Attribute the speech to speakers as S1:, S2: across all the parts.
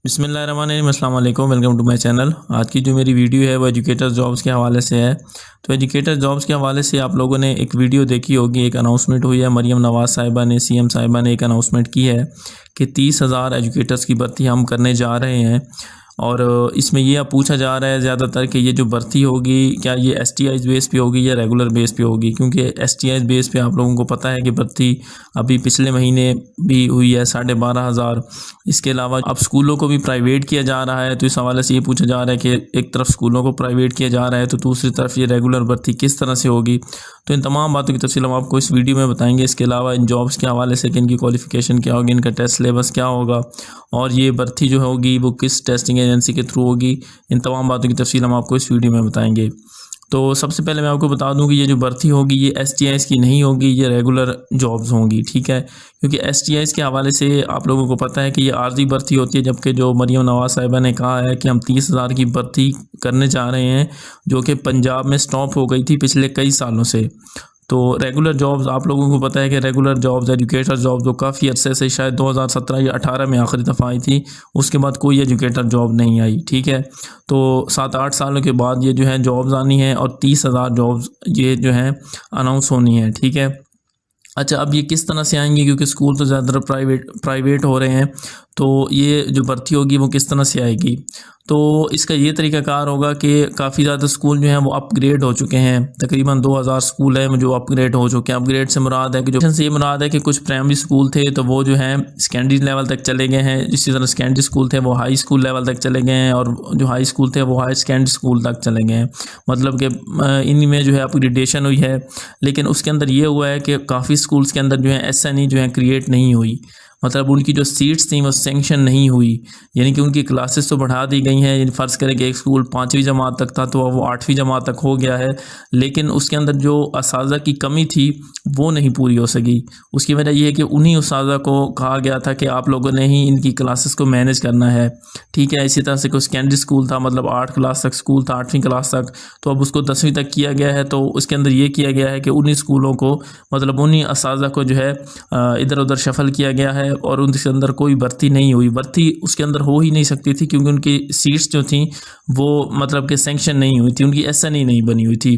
S1: बिस्मिल्लाहिर्रहमानिर्रहीम, अस्सलाम वालेकुम, वेलकम टू माय चैनल। आज की जो मेरी वीडियो है वो एजुकेटर जॉब्स के हवाले से है। तो एजुकेटर जॉब्स के हवाले से आप लोगों ने एक वीडियो देखी होगी, एक अनाउंसमेंट हुई है। मरीम नवाज़ साहिबा ने, सीएम साहिबा ने एक अनाउंसमेंट की है कि 30,000 एजुकेटर्स की भर्ती हम करने जा रहे हैं। और इसमें ये अब पूछा जा रहा है ज़्यादातर कि ये जो भर्ती होगी क्या ये एसटीआई बेस पे होगी या रेगुलर बेस पे होगी, क्योंकि एसटीआई बेस पे आप लोगों को पता है कि भर्ती अभी पिछले महीने भी हुई है 12,500। इसके अलावा अब स्कूलों को भी प्राइवेट किया जा रहा है, तो इस हवाले से ये पूछा जा रहा है कि एक तरफ स्कूलों को प्राइवेट किया जा रहा है तो दूसरी तरफ ये रेगुलर भर्ती किस तरह से होगी। तो इन तमाम बातों की तफसील हम आपको इस वीडियो में बताएंगे। इसके अलावा इन जॉब्स के हवाले से कि इनकी क्वालिफ़िकेशन क्या होगी, इनका टेस्ट सिलेबस क्या होगा और ये भर्ती जो होगी वो किस टेस्टिंग एजेंसी के थ्रू होगी। इन तमाम बातों की तफसील हम आपको इस वीडियो में बताएंगे। तो सबसे पहले मैं आपको बता दूं कि ये जो भर्ती होगी ये एसटीआईज़ की नहीं होगी, ये रेगुलर जॉब्स होंगी, ठीक है। क्योंकि एसटीआईज़ के हवाले से आप लोगों को पता है कि ये आर्जी भर्ती होती है, जबकि जो मरीम नवाज़ साहिबा ने कहा है कि हम 30,000 की भर्ती करने जा रहे हैं, जो कि पंजाब में स्टॉप हो गई थी पिछले कई सालों से। तो रेगुलर जॉब्स आप लोगों को पता है कि रेगुलर जॉब्स, एजुकेटर जॉब्स जो काफ़ी अरसे से, शायद 2017 या 18 में आखिरी दफ़ा आई थी, उसके बाद कोई एजुकेटर जॉब नहीं आई, ठीक है। तो 7-8 सालों के बाद ये जो है जॉब्स आनी है और 30,000 जॉब्स ये जो हैं अनाउंस होनी है, ठीक है। अच्छा, अब ये किस तरह से आएंगी, क्योंकि स्कूल तो ज़्यादातर प्राइवेट हो रहे हैं, तो ये जो भर्ती होगी वो किस तरह से आएगी। तो इसका ये तरीक़ाकार होगा कि काफ़ी ज़्यादा स्कूल जो हैं वो अपग्रेड हो चुके हैं। तकरीबन 2000 स्कूल हैं जो अपग्रेड हो चुके हैं। अपग्रेड से मुराद है कि जो से ये मुराद है कि कुछ प्राइमरी स्कूल थे तो वो जो हैं सेकेंडरी लेवल तक चले गए हैं, इसी तरह सेकेंडरी स्कूल थे वो हाई स्कूल लेवल तक चले गए हैं, और जो हाई स्कूल थे वो हाई सेकेंडरी स्कूल तक चले गए हैं। मतलब कि इनमें जो है अपग्रेडेशन हुई है। लेकिन उसके अंदर ये हुआ है कि काफ़ी स्कूल्स के अंदर जो है एसएनई जो है क्रिएट नहीं हुई, मतलब उनकी जो सीट्स थी वो सेंक्शन नहीं हुई, यानी कि उनकी क्लासेस तो बढ़ा दी गई हैं। फ़र्ज़ करें कि एक स्कूल 5वीं जमात तक था तो वो 8वीं जमात तक हो गया है, लेकिन उसके अंदर जो असातिज़ा की कमी थी वो नहीं पूरी हो सकी। उसकी वजह यह है कि उन्हीं असातिज़ा को कहा गया था कि आप लोगों ने ही इनकी क्लासेस को मैनेज करना है, ठीक है। इसी तरह से कोई सेकेंडरी स्कूल था, मतलब 8 क्लास तक स्कूल था, 8वीं क्लास तक, तो अब उसको 10वीं तक किया गया है। तो उसके अंदर ये किया गया है कि उन्हीं स्कूलों को, मतलब उन्हीं असातिज़ा को जो है इधर उधर शफल किया गया है और उनके अंदर कोई भर्ती नहीं हुई। भर्ती उसके अंदर हो ही नहीं सकती थी क्योंकि उनकी सीट्स जो थी वो मतलब कि सेंक्शन नहीं हुई थी, उनकी एसएनई नहीं बनी हुई थी।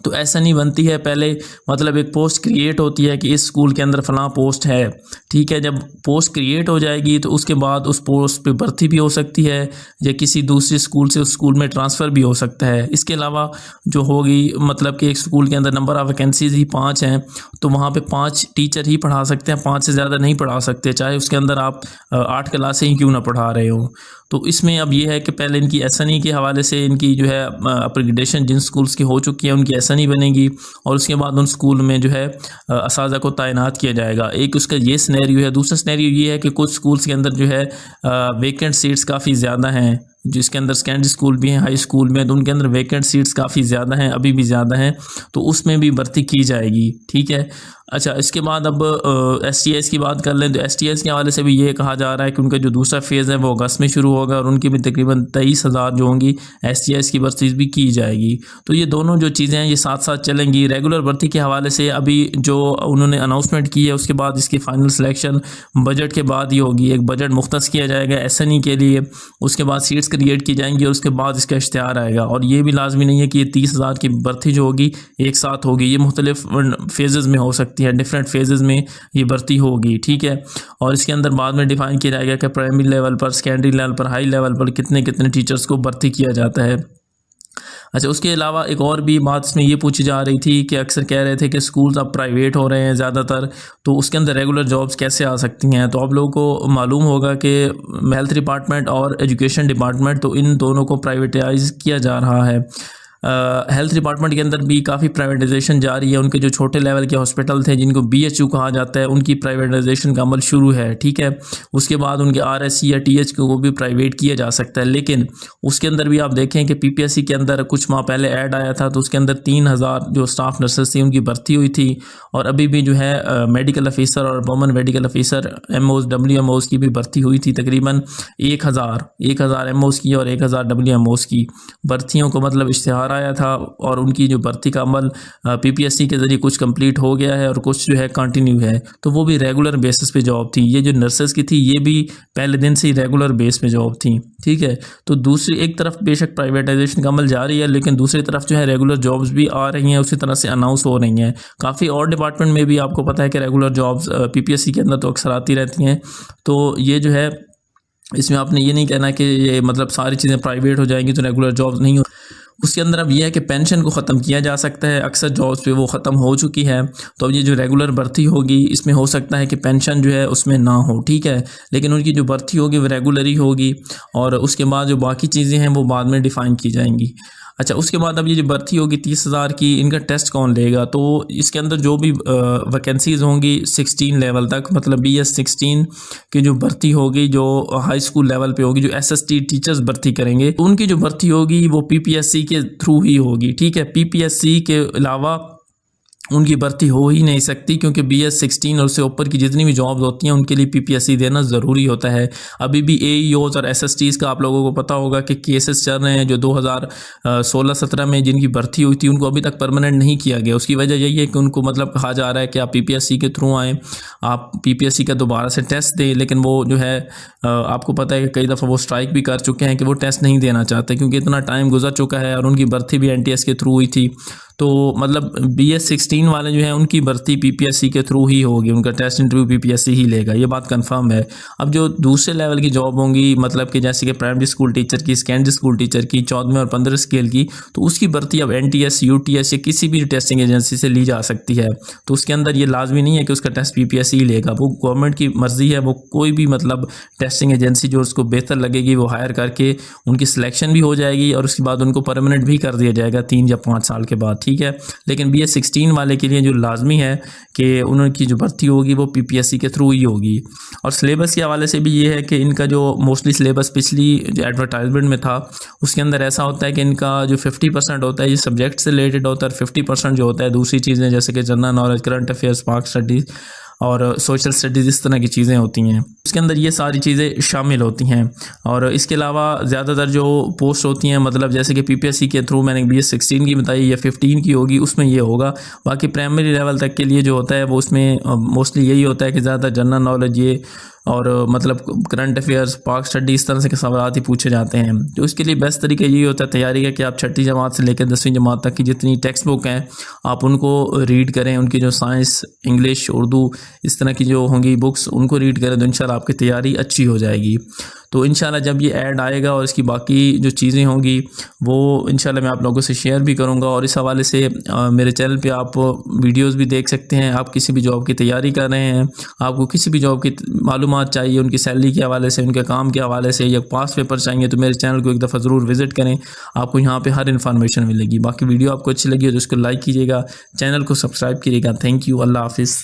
S1: तो ऐसा नहीं बनती है, पहले मतलब एक पोस्ट क्रिएट होती है कि इस स्कूल के अंदर फ़लाँ पोस्ट है, ठीक है। जब पोस्ट क्रिएट हो जाएगी तो उसके बाद उस पोस्ट पे भर्ती भी हो सकती है या किसी दूसरे स्कूल से उस स्कूल में ट्रांसफ़र भी हो सकता है। इसके अलावा जो होगी, मतलब कि एक स्कूल के अंदर नंबर ऑफ़ वैकेंसीज़ ही 5 हैं, तो वहाँ पे 5 टीचर ही पढ़ा सकते हैं, 5 से ज़्यादा नहीं पढ़ा सकते, चाहे उसके अंदर आप 8 क्लासें ही क्यों ना पढ़ा रहे हो। तो इसमें अब ये है कि पहले इनकी एसएनई के हवाले से इनकी जो है अपग्रेडेशन जिन स्कूल्स की हो चुकी है उनकी एसएनई बनेगी, और उसके बाद उन स्कूल में जो है असातिज़ा को तैनात किया जाएगा। एक उसका ये सिनेरियो है। दूसरा सिनेरियो ये है कि कुछ स्कूल्स के अंदर जो है वेकेंट सीट्स काफ़ी ज़्यादा हैं, जिसके अंदर सेकेंडरी स्कूल भी हैं, हाई स्कूल में, तो उनके अंदर वेकेंट सीट्स काफ़ी ज़्यादा हैं, अभी भी ज़्यादा हैं, तो उसमें भी भर्ती की जाएगी, ठीक है। अच्छा, इसके बाद अब एसटीआईज़ की बात कर लें तो एसटीआईज़ के हवाले से भी ये कहा जा रहा है कि उनका जो दूसरा फेज़ है वो अगस्त में शुरू होगा और उनकी भी तकरीबन 23,000 जो होंगी एसटीआईज़ की भर्ती भी की जाएगी। तो ये दोनों जो चीज़ें हैं ये साथ साथ चलेंगी। रेगुलर भर्ती के हवाले से अभी जो उन्होंने अनाउंसमेंट की है उसके बाद इसकी फ़ाइनल सिलेक्शन बजट के बाद ही होगी। एक बजट मुख्तस किया जाएगा एसएनई के लिए, उसके बाद सीट्स क्रिएट की जाएंगी और उसके बाद इसका इश्तिहार आएगा। और ये भी लाजमी नहीं है कि ये 30,000 की भर्ती जो होगी एक साथ होगी, ये मुख्तलिफ फेज़ेज़ में हो सकती है, डिफरेंट फेजेस में ये भर्ती होगी, ठीक है। और इसके अंदर बाद में डिफाइन किया जाएगा कि प्राइमरी लेवल पर, सेकेंडरी लेवल पर, हाई लेवल पर कितने कितने टीचर्स को भर्ती किया जाता है। अच्छा, उसके अलावा एक और भी बात इसमें ये पूछी जा रही थी कि अक्सर कह रहे थे कि स्कूल्स अब प्राइवेट हो रहे हैं ज़्यादातर, तो उसके अंदर रेगुलर जॉब्स कैसे आ सकती हैं। तो आप लोगों को मालूम होगा कि हेल्थ डिपार्टमेंट और एजुकेशन डिपार्टमेंट, तो इन दोनों को प्राइवेटाइज किया जा रहा है। हेल्थ डिपार्टमेंट के अंदर भी काफ़ी प्राइवेटाइजेशन जारी है। उनके जो छोटे लेवल के हॉस्पिटल थे जिनको बीएचयू कहा जाता है, उनकी प्राइवेटाइजेशन का अमल शुरू है, ठीक है। उसके बाद उनके आरएससी या टीएच को भी प्राइवेट किया जा सकता है। लेकिन उसके अंदर भी आप देखें कि पीपीएससी के अंदर कुछ माह पहले ऐड आया था, तो उसके अंदर 3,000 जो स्टाफ नर्सेस थी उनकी भर्ती हुई थी। और अभी भी जो है मेडिकल ऑफिसर और women medical officer MOs WMOs की भी भर्ती हुई थी। तकरीबन 1,000 एमओज की और 1,000 WMOs की भर्तियों को मतलब इश्तिहार बार आया था और उनकी जो भर्ती का अमल पीपीएससी के ज़रिए कुछ कंप्लीट हो गया है और कुछ जो है कंटिन्यू है, तो वो भी रेगुलर बेसिस पे जॉब थी। ये जो नर्सेस की थी ये भी पहले दिन से ही रेगुलर बेस पे जॉब थी, ठीक है। तो दूसरी एक तरफ बेशक प्राइवेटाइजेशन का अमल जारी है, लेकिन दूसरी तरफ जो है रेगुलर जॉब्स भी आ रही हैं, उसी तरह से अनाउंस हो रही हैं। काफ़ी और डिपार्टमेंट में भी आपको पता है कि रेगुलर जॉब्स पीपीएससी के अंदर तो अक्सर आती रहती हैं। तो ये जो है इसमें आपने ये नहीं कहना कि ये मतलब सारी चीज़ें प्राइवेट हो जाएंगी तो रेगुलर जॉब्स नहीं हो। उसके अंदर अब यह है कि पेंशन को ख़त्म किया जा सकता है, अक्सर जॉब्स पे वो ख़त्म हो चुकी है। तो अब ये जो रेगुलर भर्ती होगी इसमें हो सकता है कि पेंशन जो है उसमें ना हो, ठीक है, लेकिन उनकी जो भर्ती होगी वो रेगुलर ही होगी और उसके बाद जो बाकी चीज़ें हैं वो बाद में डिफ़ाइन की जाएंगी। अच्छा, उसके बाद अब ये जो भर्ती होगी 30,000 की, इनका टेस्ट कौन लेगा? तो इसके अंदर जो भी वैकेंसीज़ होंगी 16 लेवल तक, मतलब BS 16 की जो भर्ती होगी, जो हाई स्कूल लेवल पे होगी, जो SST टीचर्स भर्ती करेंगे, तो उनकी जो भर्ती होगी वो PPSC के थ्रू ही होगी, ठीक है। PPSC के अलावा उनकी भर्ती हो ही नहीं सकती, क्योंकि BS 16 और उससे ऊपर की जितनी भी जॉब्स होती हैं उनके लिए PPSC देना ज़रूरी होता है। अभी भी AEOs और SSTs का आप लोगों को पता होगा कि केसेस चल रहे हैं, जो 2016-17 में जिनकी भर्ती हुई थी उनको अभी तक परमानेंट नहीं किया गया। उसकी वजह यही है कि उनको मतलब कहा जा रहा है कि आप PPSC के थ्रू आएँ, आप PPSC का दोबारा से टेस्ट दें, लेकिन वो जो है आपको पता है कि कई दफ़ा वो स्ट्राइक भी कर चुके हैं कि वो टेस्ट नहीं देना चाहते, क्योंकि इतना टाइम गुजर चुका है और उनकी भर्ती भी NTS के थ्रू हुई थी। तो मतलब BS 16 वाले जो हैं उनकी भर्ती PPSC के थ्रू ही होगी, उनका टेस्ट इंटरव्यू PPSC ही लेगा, ये बात कंफर्म है। अब जो दूसरे लेवल की जॉब होंगी, मतलब कि जैसे कि प्राइमरी स्कूल टीचर की, सेकेंडरी स्कूल टीचर की, 14वें और 15 स्केल की, तो उसकी भर्ती अब NTS, UTS या किसी भी टेस्टिंग एजेंसी से ली जा सकती है। तो उसके अंदर ये लाजमी नहीं है कि उसका टेस्ट PPSC ही लेगा, वो गवर्नमेंट की मर्ज़ी है, वो कोई भी मतलब टेस्टिंग एजेंसी जो उसको बेहतर लगेगी वो हायर करके उनकी सिलेक्शन भी हो जाएगी और उसके बाद उनको परमानेंट भी कर दिया जाएगा 3 या 5 साल के बाद, ठीक है। लेकिन BS 16 वाले के लिए जो लाजमी है कि उनकी जो भर्ती होगी वो PPSC के थ्रू ही होगी। और सिलेबस के हवाले से भी ये है कि इनका जो मोस्टली सिलेबस पिछली जो एडवर्टाइजमेंट में था उसके अंदर ऐसा होता है कि इनका जो 50% होता है ये सब्जेक्ट से रिलेटेड होता है और 50% जो होता है दूसरी चीज़ें, जैसे कि जनरल नॉलेज, करंट अफेयर्स, पाक स्टडीज़ और सोशल स्टडीज़, इस तरह की चीज़ें होती हैं। उसके अंदर ये सारी चीज़ें शामिल होती हैं। और इसके अलावा ज़्यादातर जो पोस्ट होती हैं, मतलब जैसे कि PPSC के थ्रू मैंने BS 16 की बताई या 15 की होगी, उसमें ये होगा। बाकी प्राइमरी लेवल तक के लिए जो होता है वो उसमें मोस्टली यही होता है कि ज़्यादातर जनरल नॉलेज ये और मतलब करंट अफेयर्स, पाक स्टडी, इस तरह से के सवाल ही पूछे जाते हैं। तो इसके लिए बेस्ट तरीका यही होता है तैयारी का कि आप 6ठी जमात से लेकर 10वीं जमात तक की जितनी टेक्स्ट बुक हैं आप उनको रीड करें, उनकी जो साइंस, इंग्लिश, उर्दू, इस तरह की जो होंगी बुक्स उनको रीड करें, तो इंशाल्लाह आपकी तैयारी अच्छी हो जाएगी। तो इंशाल्लाह जब ये ऐड आएगा और इसकी बाकी जो चीज़ें होंगी वो इंशाल्लाह मैं आप लोगों से शेयर भी करूँगा। और इस हवाले से मेरे चैनल पे आप वीडियोस भी देख सकते हैं। आप किसी भी जॉब की तैयारी कर रहे हैं, आपको किसी भी जॉब की मालूमात चाहिए, उनकी सैलरी के हवाले से, उनके काम के हवाले से, या पास पेपर चाहिए, तो मेरे चैनल को एक दफ़ा ज़रूर विज़िट करें, आपको यहाँ पर हर इन्फॉर्मेशन मिलेगी। बाकी वीडियो आपको अच्छी लगी हो तो उसको लाइक कीजिएगा, चैनल को सब्सक्राइब कीजिएगा। थैंक यू, अल्लाह हाफिज़।